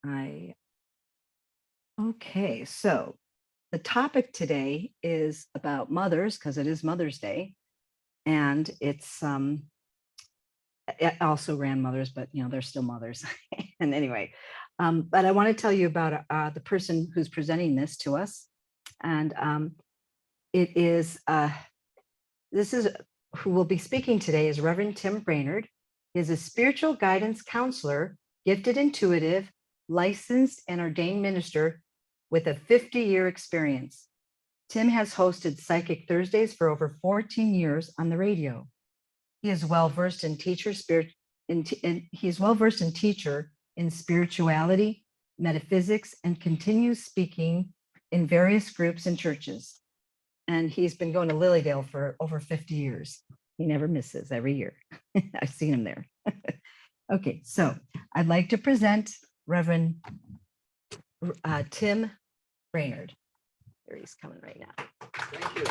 Okay, so the topic today is about mothers because it is Mother's Day, and it's also grandmothers, but they're still mothers. And anyway, but I want to tell you about the person who's presenting this to us, and it is this is who will be speaking today is Reverend Tim Brainard. He is a spiritual guidance counselor, gifted intuitive, licensed and ordained minister with a 50-year experience. Tim has hosted Psychic Thursdays for over 14 years on the radio. He is well-versed in teacher in spirituality, metaphysics, and continues speaking in various groups and churches. And he's been going to Lilydale for over 50 years. He never misses every year. I've seen him there. Okay, so I'd like to present Reverend Tim Brainard. Here he's coming right now. Thank you.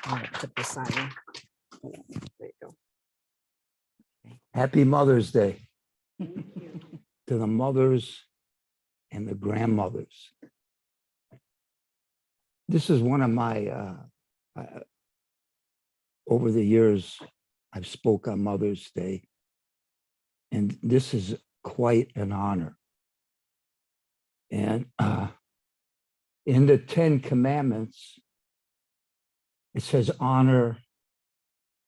I'm gonna put this on. There you go. Happy Mother's Day to the mothers and the grandmothers. This is one of my, over the years, I've spoke on Mother's Day, and this is quite an honor. And in the 10 Commandments, it says, honor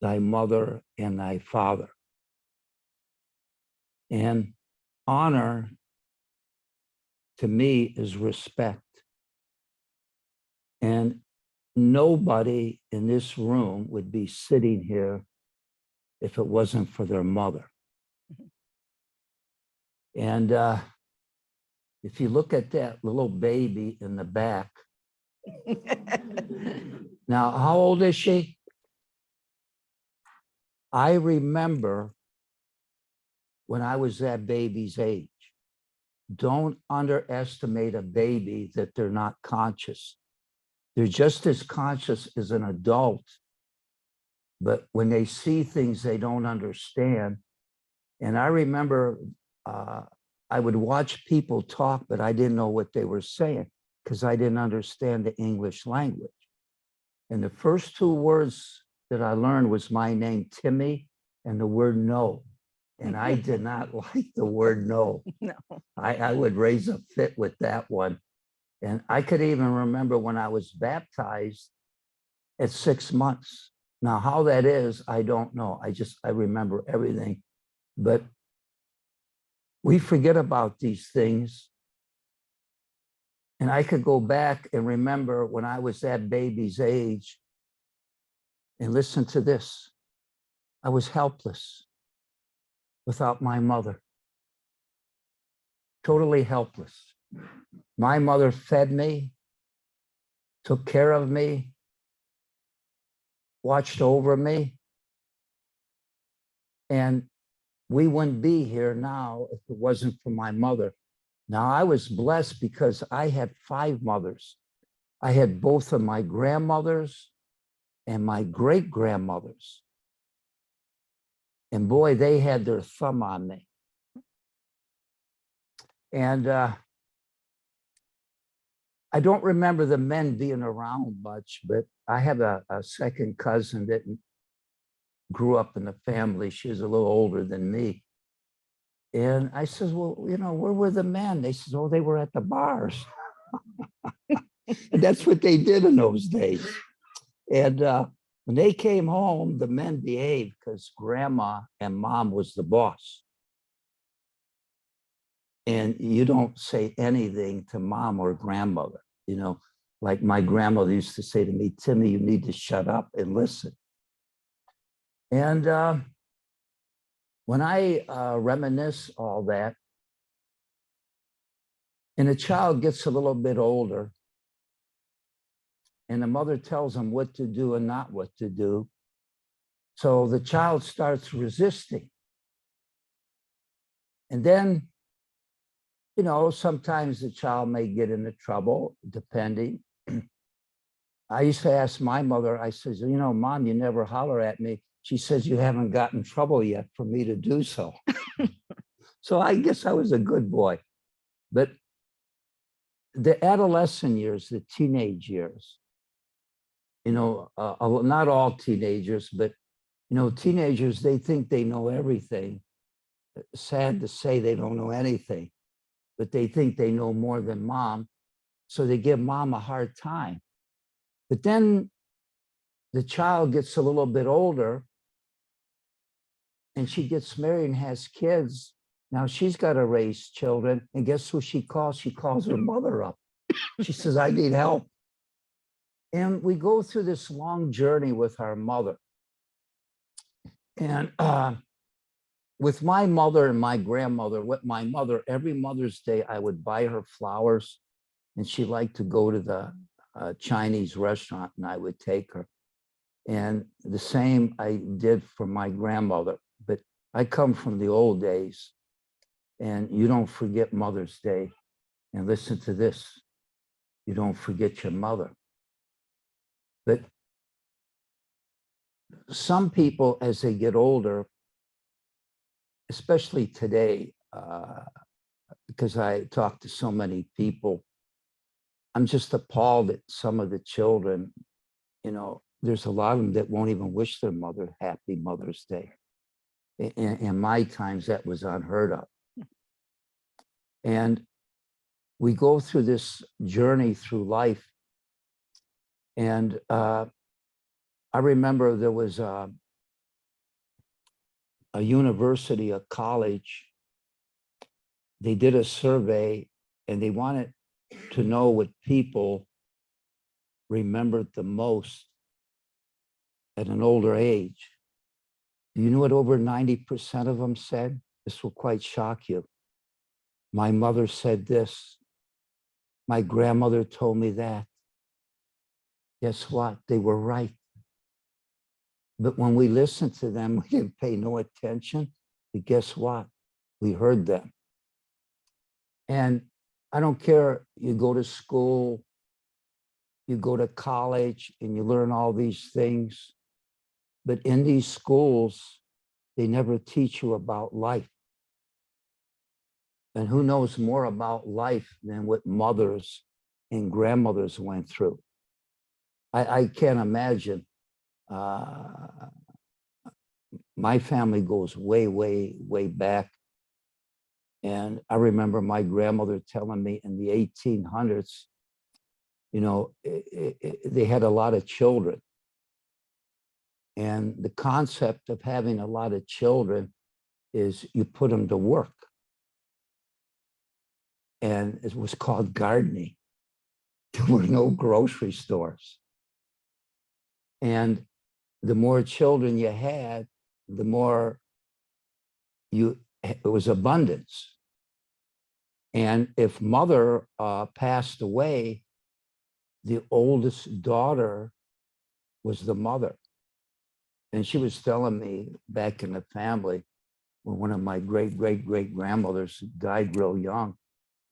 thy mother and thy father. And honor, to me, is respect. And nobody in this room would be sitting here if it wasn't for their mother. And if you look at that little baby in the back, now, how old is she? I remember when I was that baby's age. Don't underestimate a baby that they're not conscious. They're just as conscious as an adult, but when they see things they don't understand. And I remember I would watch people talk, but I didn't know what they were saying because I didn't understand the English language. And the first 2 words that I learned was my name, Timmy, and the word no. And I did not like the word no. No. I would raise a fit with that one. And I could even remember when I was baptized at 6 months. Now, how that is, I don't know. I remember everything. But we forget about these things. And I could go back and remember when I was that baby's age, and listen to this. I was helpless without my mother. Totally helpless. My mother fed me, took care of me, watched over me. And we wouldn't be here now if it wasn't for my mother. Now, I was blessed because I had 5 mothers. I had both of my grandmothers and my great-grandmothers. And boy, they had their thumb on me. And I don't remember the men being around much, but I have a second cousin that grew up in the family. She was a little older than me. And I says, well, where were the men? They says, oh, they were at the bars. And that's what they did in those days. And when they came home, the men behaved because grandma and mom was the boss. And you don't say anything to mom or grandmother, like my grandmother used to say to me, Timmy, you need to shut up and listen. And when I reminisce all that, and a child gets a little bit older, and the mother tells them what to do and not what to do, so the child starts resisting. And then, sometimes the child may get into trouble, depending. I used to ask my mother, I says, Mom, you never holler at me. She says, you haven't gotten in trouble yet for me to do so. So I guess I was a good boy. But the adolescent years, the teenage years, not all teenagers, but, teenagers, they think they know everything. Sad to say they don't know anything, but they think they know more than mom. So they give mom a hard time. But then the child gets a little bit older and she gets married and has kids. Now she's got to raise children. And guess who she calls? She calls her mother up. She says, I need help. And we go through this long journey with our mother. And with my mother and my grandmother, with my mother, every Mother's Day, I would buy her flowers. And she liked to go to the Chinese restaurant, and I would take her. And the same I did for my grandmother. But I come from the old days, and you don't forget Mother's Day. And listen to this, you don't forget your mother. But some people, as they get older, especially today, because I talk to so many people, I'm just appalled at some of the children. There's a lot of them that won't even wish their mother happy Mother's Day. In my times, that was unheard of. And we go through this journey through life. And I remember there was a university, a college. They did a survey and they wanted to know what people remembered the most at an older age. You know what over 90% of them said? This will quite shock you. My mother said this. My grandmother told me that. Guess what? They were right. But when we listened to them, we didn't pay no attention. But guess what? We heard them. And I don't care, you go to school, you go to college, and you learn all these things. But in these schools, they never teach you about life. And who knows more about life than what mothers and grandmothers went through? I can't imagine. My family goes way, way, way back. And I remember my grandmother telling me in the 1800s, they had a lot of children. And the concept of having a lot of children is you put them to work. And it was called gardening. There were no grocery stores. And the more children you had, the more it was abundance. And if mother passed away, the oldest daughter was the mother. And she was telling me back in the family, when one of my great-great-great-grandmothers died real young,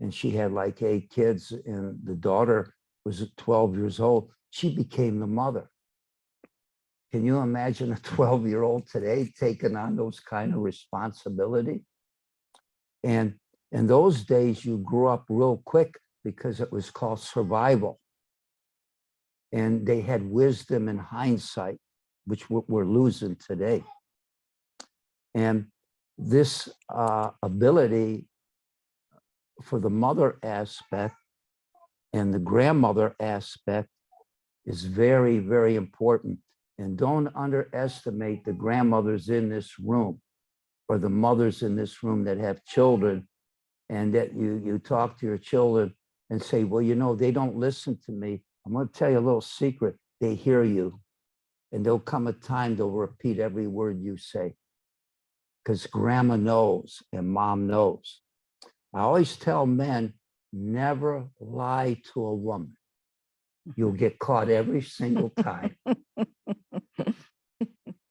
and she had like 8 kids, and the daughter was 12 years old, she became the mother. Can you imagine a 12-year-old today taking on those kind of responsibility? And in those days, you grew up real quick because it was called survival. And they had wisdom and hindsight, which we're losing today. And this ability for the mother aspect and the grandmother aspect is very, very important. And don't underestimate the grandmothers in this room or the mothers in this room that have children, and that you talk to your children and say, well, they don't listen to me. I'm going to tell you a little secret. They hear you, and there'll come a time they'll repeat every word you say, because grandma knows and mom knows. I always tell men, never lie to a woman. You'll get caught every single time.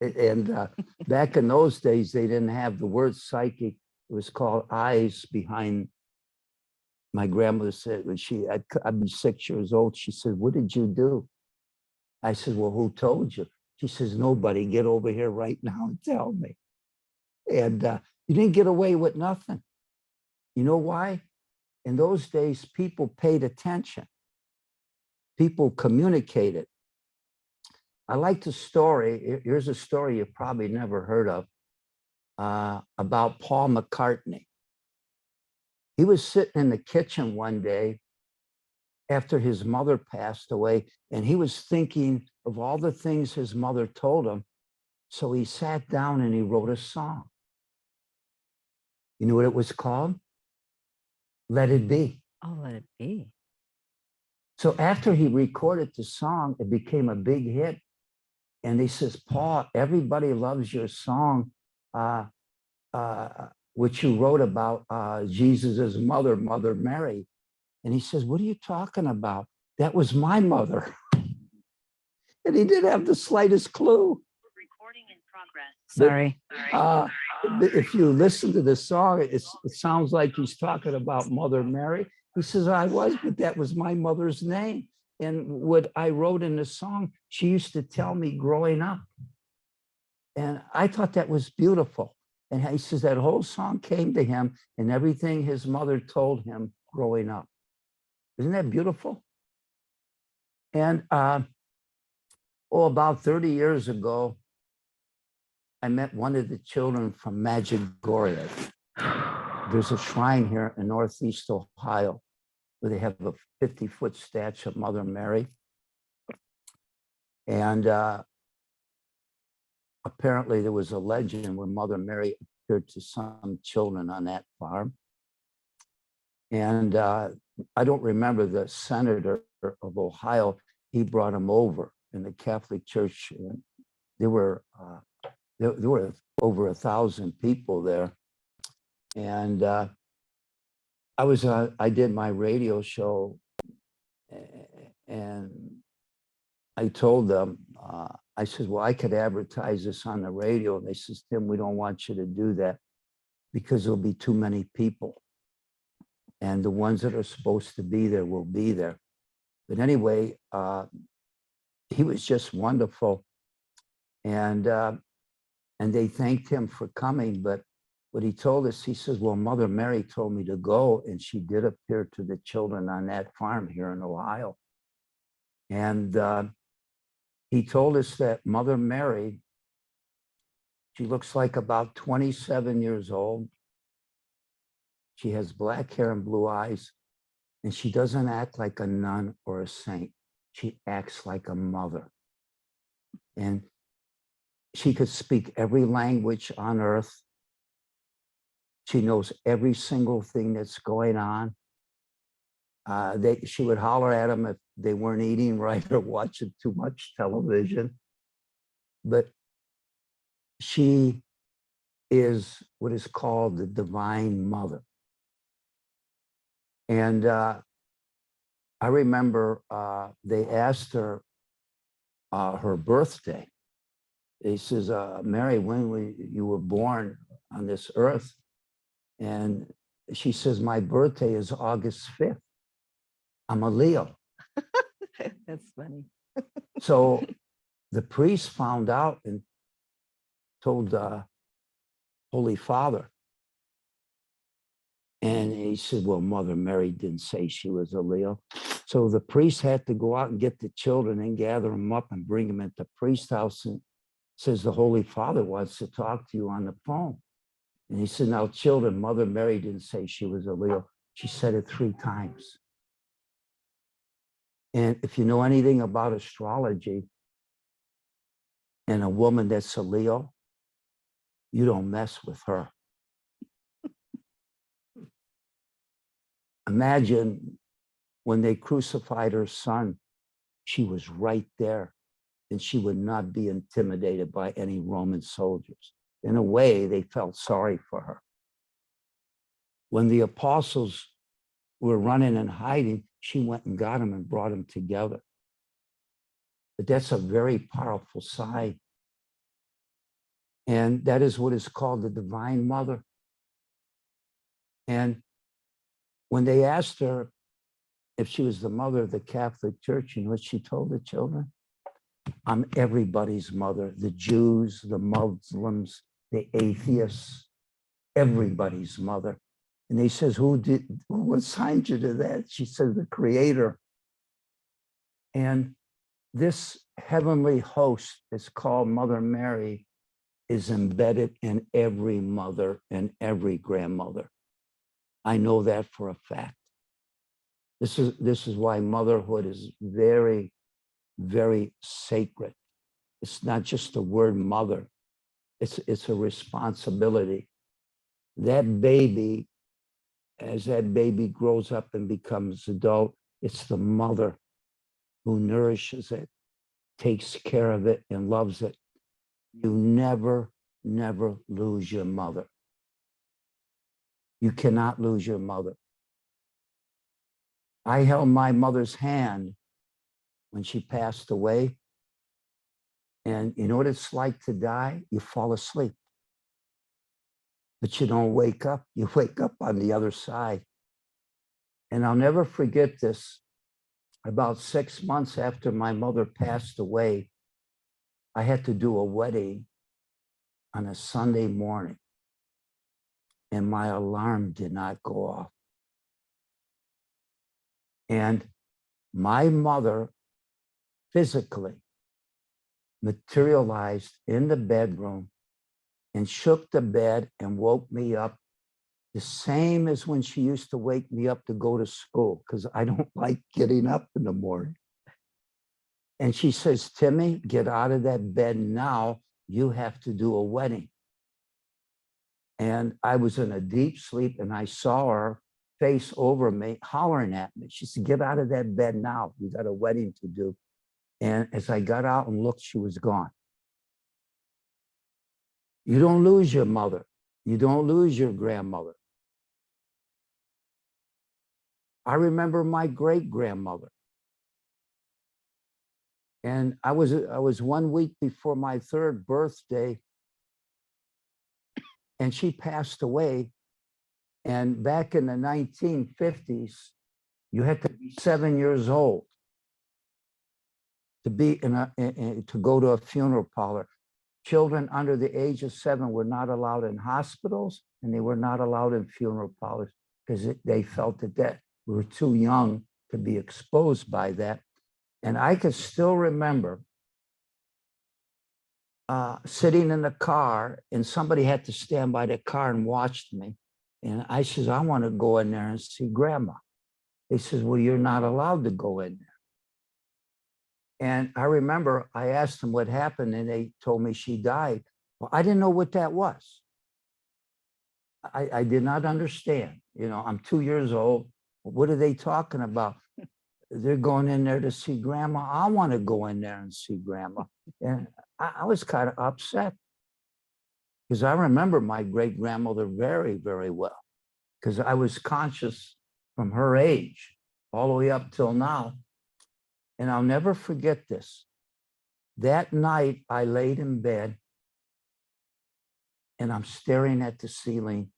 And back in those days, they didn't have the word psychic. It was called eyes behind. My grandmother said, when I'd be 6 years old, she said, what did you do? I said, well, who told you? She says, nobody. Get over here right now and tell me. And you didn't get away with nothing. You know why? In those days, people paid attention. People communicated. I like the story. Here's a story you probably never heard of about Paul McCartney. He was sitting in the kitchen one day after his mother passed away, and he was thinking of all the things his mother told him. So he sat down and he wrote a song. You know what it was called? Let It Be. Oh, let it be. So after he recorded the song, it became a big hit. And he says, Paul, everybody loves your song, which you wrote about Jesus's mother, Mother Mary. And he says, what are you talking about? That was my mother. And he didn't have the slightest clue. Recording in progress. Sorry. If you listen to the song, it sounds like he's talking about Mother Mary. He says, I was, but that was my mother's name. And what I wrote in the song, she used to tell me growing up. And I thought that was beautiful. And he says that whole song came to him and everything his mother told him growing up. Isn't that beautiful? And about 30 years ago, I met one of the children from Medjugorje. There's a shrine here in Northeast Ohio where they have a 50-foot statue of Mother Mary. And apparently there was a legend where Mother Mary appeared to some children on that farm. And I don't remember the senator of Ohio, he brought him over in the Catholic Church. There were over 1,000 people there. And I did my radio show and I told them, I said, well, I could advertise this on the radio. And they says, Tim, we don't want you to do that because there'll be too many people. And the ones that are supposed to be there will be there. But anyway, he was just wonderful. And they thanked him for coming. But what he told us, he says, well, Mother Mary told me to go, and she did appear to the children on that farm here in Ohio. And he told us that Mother Mary, she looks like about 27 years old. She has black hair and blue eyes, and she doesn't act like a nun or a saint. She acts like a mother. And she could speak every language on earth. She knows every single thing that's going on. She would holler at them if they weren't eating right or watching too much television. But she is what is called the Divine Mother. And I remember they asked her her birthday. He says, Mary, when you were born on this earth? And she says, my birthday is August 5th. I'm a Leo. That's funny. So the priest found out and told the Holy Father. And he said, well, Mother Mary didn't say she was a Leo. So the priest had to go out and get the children and gather them up and bring them into the priest's house, and says the Holy Father wants to talk to you on the phone. And he said, now, children, Mother Mary didn't say she was a Leo. She said it 3 times. And if you know anything about astrology and a woman that's a Leo, you don't mess with her. Imagine when they crucified her son, she was right there and she would not be intimidated by any Roman soldiers. In a way, they felt sorry for her. When the apostles were running and hiding, she went and got them and brought them together. But that's a very powerful sign. And that is what is called the Divine Mother. And when they asked her if she was the mother of the Catholic Church, you know what she told the children? I'm everybody's mother, the Jews, the Muslims, the atheists, everybody's mother. And he says, who assigned you to that? She says, the Creator. And this heavenly host is called Mother Mary, is embedded in every mother and every grandmother. I know that for a fact. This is why motherhood is very, very sacred. It's not just the word mother. It's a responsibility. That baby, as that baby grows up and becomes adult, it's the mother who nourishes it, takes care of it, and loves it. You never, never lose your mother. You cannot lose your mother. I held my mother's hand when she passed away. And you know what it's like to die? You fall asleep. But you don't wake up. You wake up on the other side. And I'll never forget this. About 6 months after my mother passed away, I had to do a wedding on a Sunday morning. And my alarm did not go off. And my mother physically materialized in the bedroom and shook the bed and woke me up, the same as when she used to wake me up to go to school, because I don't like getting up in the morning. And she says, Timmy, get out of that bed now. You have to do a wedding. And I was in a deep sleep and I saw her face over me, hollering at me. She said, get out of that bed now. We got a wedding to do. And as I got out and looked, she was gone. You don't lose your mother. You don't lose your grandmother. I remember my great-grandmother. And I was 1 week before my 3rd birthday, and she passed away. And back in the 1950s, you had to be 7 years old to be to go to a funeral parlor. Children under the age of 7 were not allowed in hospitals, and they were not allowed in funeral parlors because they felt that we were too young to be exposed by that. And I could still remember sitting in the car, and somebody had to stand by the car and watched me. And I says, I want to go in there and see Grandma. They says, well, you're not allowed to go in there. And I remember I asked them what happened, and they told me she died. Well, I didn't know what that was. I did not understand. You know, I'm 2 years old. What are they talking about? They're going in there to see Grandma. I want to go in there and see Grandma. And I was kind of upset because I remember my great-grandmother very, very well, because I was conscious from her age all the way up till now. And I'll never forget this. That night, I laid in bed and I'm staring at the ceiling,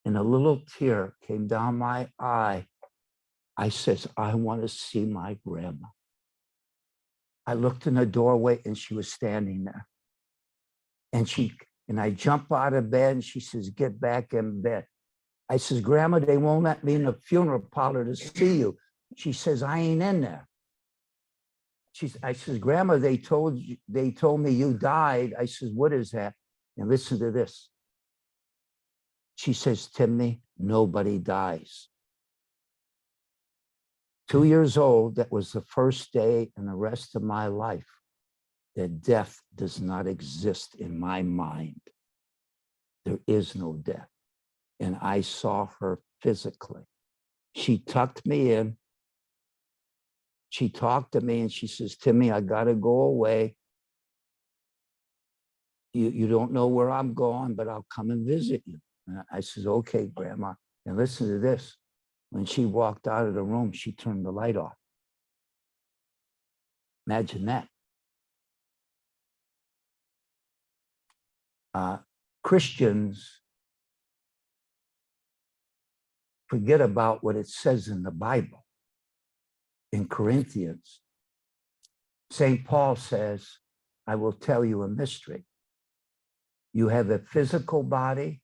and a little tear came down my eye. I says, I want to see my grandma. I looked in the doorway and she was standing there. And I jump out of bed and she says, get back in bed. I says, Grandma, they won't let me in the funeral parlor to see you. She says, I ain't in there. I says, Grandma, they told me you died. I says, what is that? And listen to this. She says, Timmy, nobody dies. 2 years old, that was the first day in the rest of my life that death does not exist in my mind. There is no death. And I saw her physically. She tucked me in. She talked to me and she says, Timmy, I got to go away. You don't know where I'm going, but I'll come and visit you. And I says, okay, Grandma. And listen to this. When she walked out of the room, she turned the light off. Imagine that. Christians forget about what it says in the Bible. In Corinthians, St. Paul says, I will tell you a mystery. You have a physical body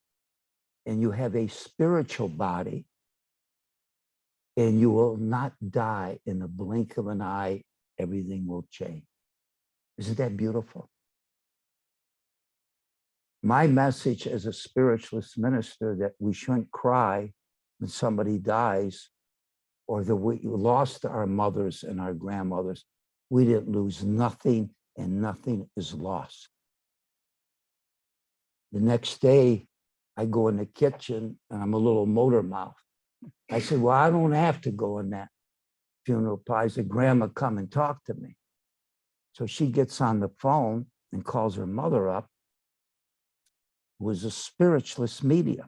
and you have a spiritual body, and you will not die in the blink of an eye. Everything will change. Isn't that beautiful? My message as a spiritualist minister that we shouldn't cry when somebody dies, or that we lost our mothers and our grandmothers. We didn't lose nothing, and nothing is lost. The next day, I go in the kitchen and I'm a little motor mouth. I said, well, I don't have to go in that funeral pie. I said, Grandma, come and talk to me. So she gets on the phone and calls her mother up, who was a spiritualist medium.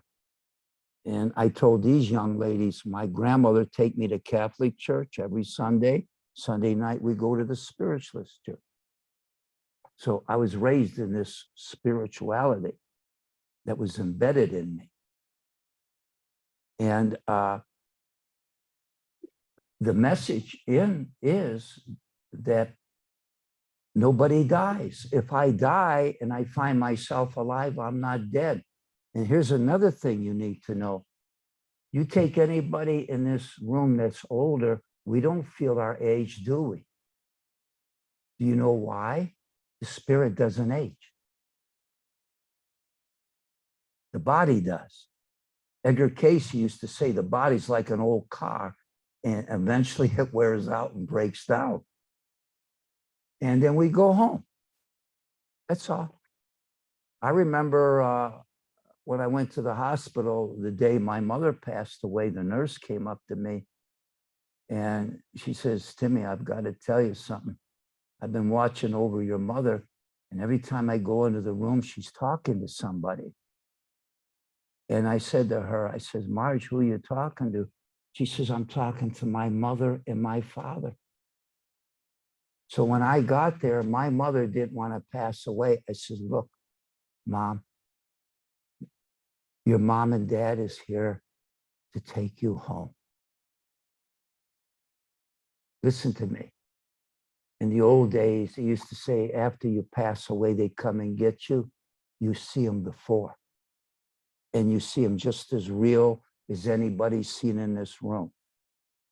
And I told these young ladies, my grandmother take me to Catholic church every Sunday. Sunday night, we go to the spiritualist church. So I was raised in this spirituality that was embedded in me. And the message is that nobody dies. If I die and I find myself alive, I'm not dead. And here's another thing you need to know. You take anybody in this room that's older, we don't feel our age, do we? Do you know why? The spirit doesn't age. The body does. Edgar Cayce used to say the body's like an old car, and eventually it wears out and breaks down. And then we go home. That's all. I remember when I went to the hospital the day my mother passed away, the nurse came up to me and she says, Timmy, I've got to tell you something. I've been watching over your mother, and every time I go into the room, she's talking to somebody. And I said to her, I said, Marge, who are you talking to? She says, I'm talking to my mother and my father. So when I got there, my mother didn't want to pass away. I said, look, Mom, your mom and dad is here to take you home. Listen to me. In the old days, they used to say, after you pass away, they come and get you. You see them before. And you see them just as real as anybody's seen in this room.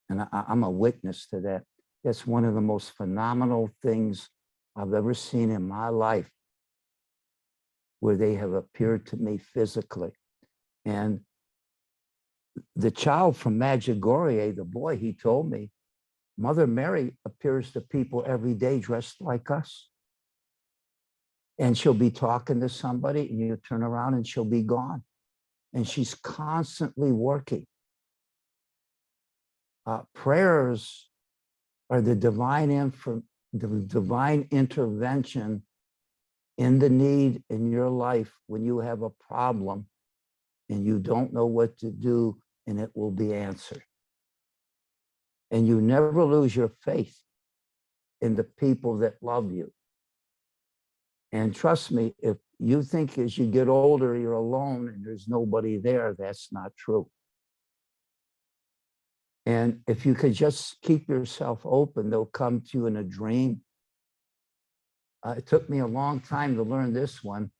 And I'm a witness to that. That's one of the most phenomenal things I've ever seen in my life, where they have appeared to me physically. And the child from Medjugorje, the boy, he told me, Mother Mary appears to people every day dressed like us. And she'll be talking to somebody and you turn around and she'll be gone. And she's constantly working. Prayers are the divine intervention in the need in your life when you have a problem and you don't know what to do, and it will be answered. And you never lose your faith in the people that love you. And trust me, if you think as you get older, you're alone and there's nobody there, that's not true. And if you could just keep yourself open, they'll come to you in a dream. It took me a long time to learn this one.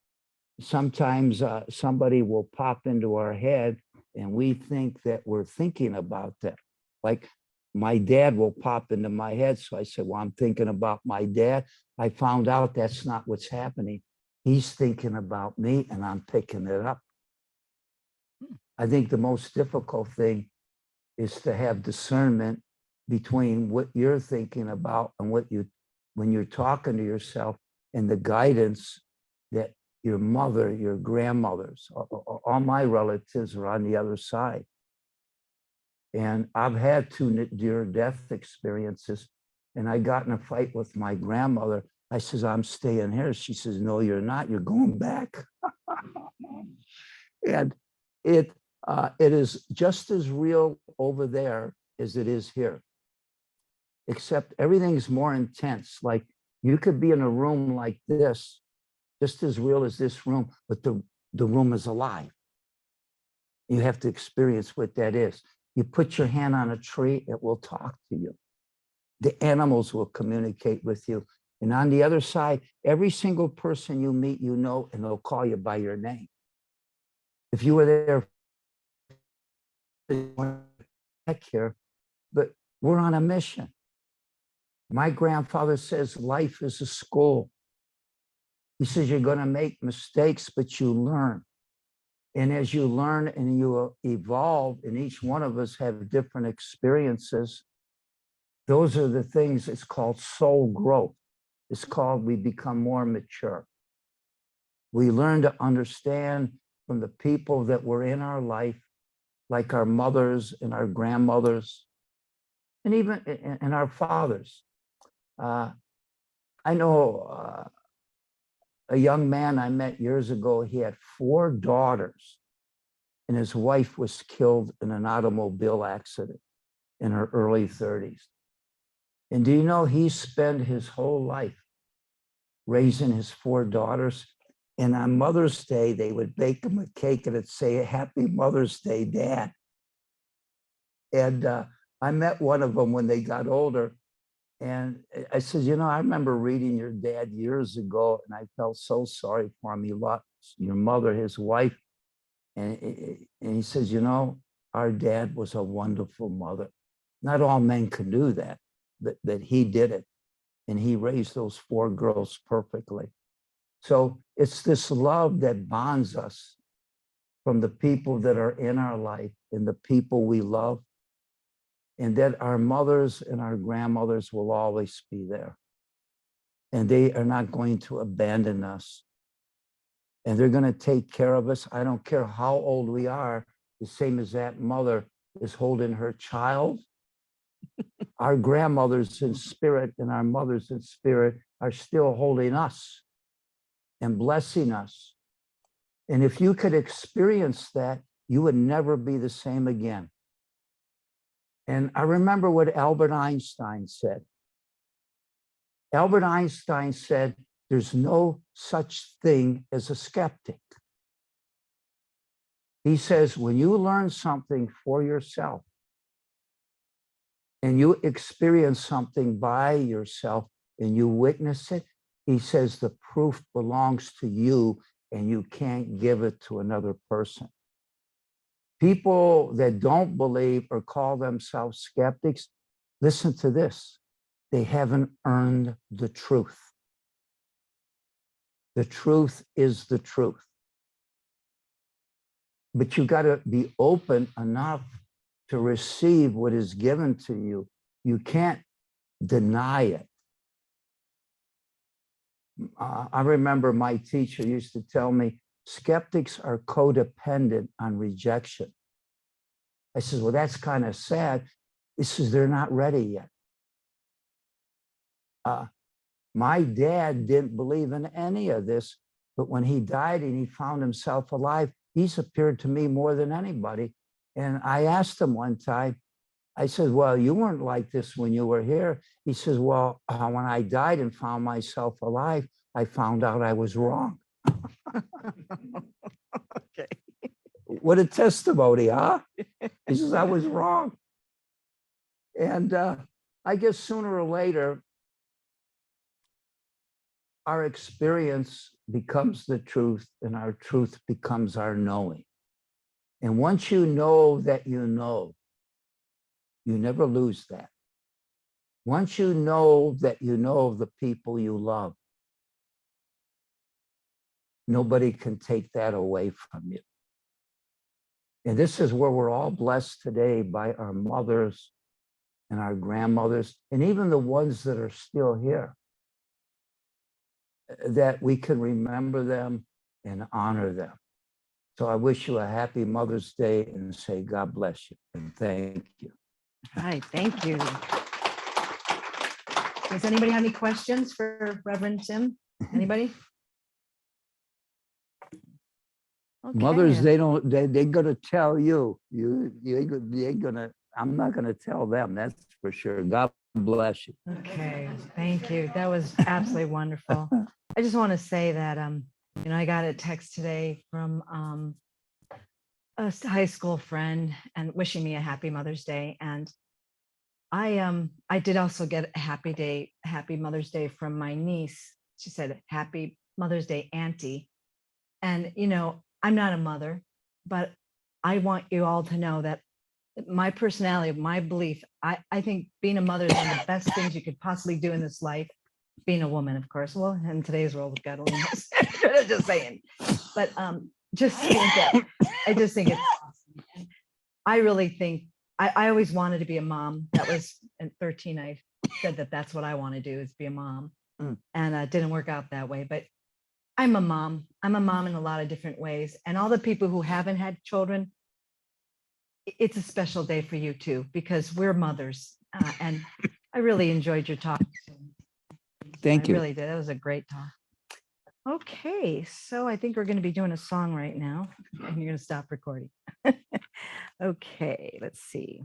Sometimes somebody will pop into our head and we think that we're thinking about them. Like my dad will pop into my head. So I said, well, I'm thinking about my dad. I found out that's not what's happening. He's thinking about me and I'm picking it up. I think the most difficult thing is to have discernment between what you're thinking about and what when you're talking to yourself, and the guidance that your mother, your grandmothers, all my relatives are on the other side. And I've had 2 near-death experiences, and I got in a fight with my grandmother. I says, I'm staying here. She says, no, you're not. You're going back. And it is just as real over there as it is here, except everything's more intense. Like you could be in a room like this, just as real as this room, but the room is alive. You have to experience what that is. You put your hand on a tree, it will talk to you. The animals will communicate with you. And on the other side, every single person you meet, you know, and they'll call you by your name. If you were there back here, but we're on a mission. My grandfather says life is a school. He says you're going to make mistakes, but you learn. And as you learn and you evolve, and each one of us have different experiences, those are the things, it's called soul growth. It's called we become more mature. We learn to understand from the people that were in our life, like our mothers and our grandmothers, and even and our fathers. I know a young man I met years ago, he had 4 daughters, and his wife was killed in an automobile accident in her early 30s. And do you know he spent his whole life raising his 4 daughters? And on Mother's Day, they would bake him a cake and it'd say, "Happy Mother's Day, Dad." And I met one of them when they got older. And I said, you know, I remember reading your dad years ago, and I felt so sorry for him. He lost your mother, his wife. And he says, you know, our dad was a wonderful mother. Not all men can do that, but he did it. And he raised those 4 girls perfectly. So it's this love that bonds us from the people that are in our life and the people we love, and that our mothers and our grandmothers will always be there. And they are not going to abandon us. And they're going to take care of us. I don't care how old we are, the same as that mother is holding her child. Our grandmothers in spirit and our mothers in spirit are still holding us and blessing us. And if you could experience that, you would never be the same again. And I remember what Albert Einstein said. Albert Einstein said, there's no such thing as a skeptic. He says, when you learn something for yourself and you experience something by yourself and you witness it, he says the proof belongs to you and you can't give it to another person. People that don't believe or call themselves skeptics, listen to this. They haven't earned the truth. The truth is the truth. But you got to be open enough to receive what is given to you. You can't deny it. I remember my teacher used to tell me, skeptics are codependent on rejection. I said, well, that's kind of sad. He says, they're not ready yet. My dad didn't believe in any of this, but when he died and he found himself alive, he's appeared to me more than anybody. And I asked him one time, I said, well, you weren't like this when you were here. He says, well, when I died and found myself alive, I found out I was wrong. Okay. What a testimony, huh? He says, I was wrong. And I guess sooner or later, our experience becomes the truth and our truth becomes our knowing. And once you know that you know, you never lose that. Once you know that you know the people you love, nobody can take that away from you. And this is where we're all blessed today by our mothers and our grandmothers, and even the ones that are still here, that we can remember them and honor them. So I wish you a happy Mother's Day and say, God bless you and thank you. All right, thank you. Does anybody have any questions for Reverend Tim? Anybody? Okay. Mothers, they're gonna tell you ain't gonna, I'm not gonna tell them, that's for sure. God bless you. Okay, thank you. That was absolutely wonderful. I just want to say that, you know, I got a text today from a high school friend and wishing me a happy Mother's Day. And I did also get a happy Mother's Day from my niece. She said, happy Mother's Day, Auntie. And, you know, I'm not a mother, but I want you all to know that my personality, my belief, I think being a mother is one of the best things you could possibly do in this life. Being a woman, of course. Well, in today's world, we've got only just saying. But just saying that, I just think it's awesome. And I really think I always wanted to be a mom. That was at 13. I said that that's what I want to do is be a mom. And it didn't work out that way. But I'm a mom. I'm a mom in a lot of different ways. And all the people who haven't had children, it's a special day for you too, because we're mothers. And I really enjoyed your talk. Thank you. I really did. That was a great talk. Okay, so I think we're going to be doing a song right now, and you're going to stop recording. Okay, let's see.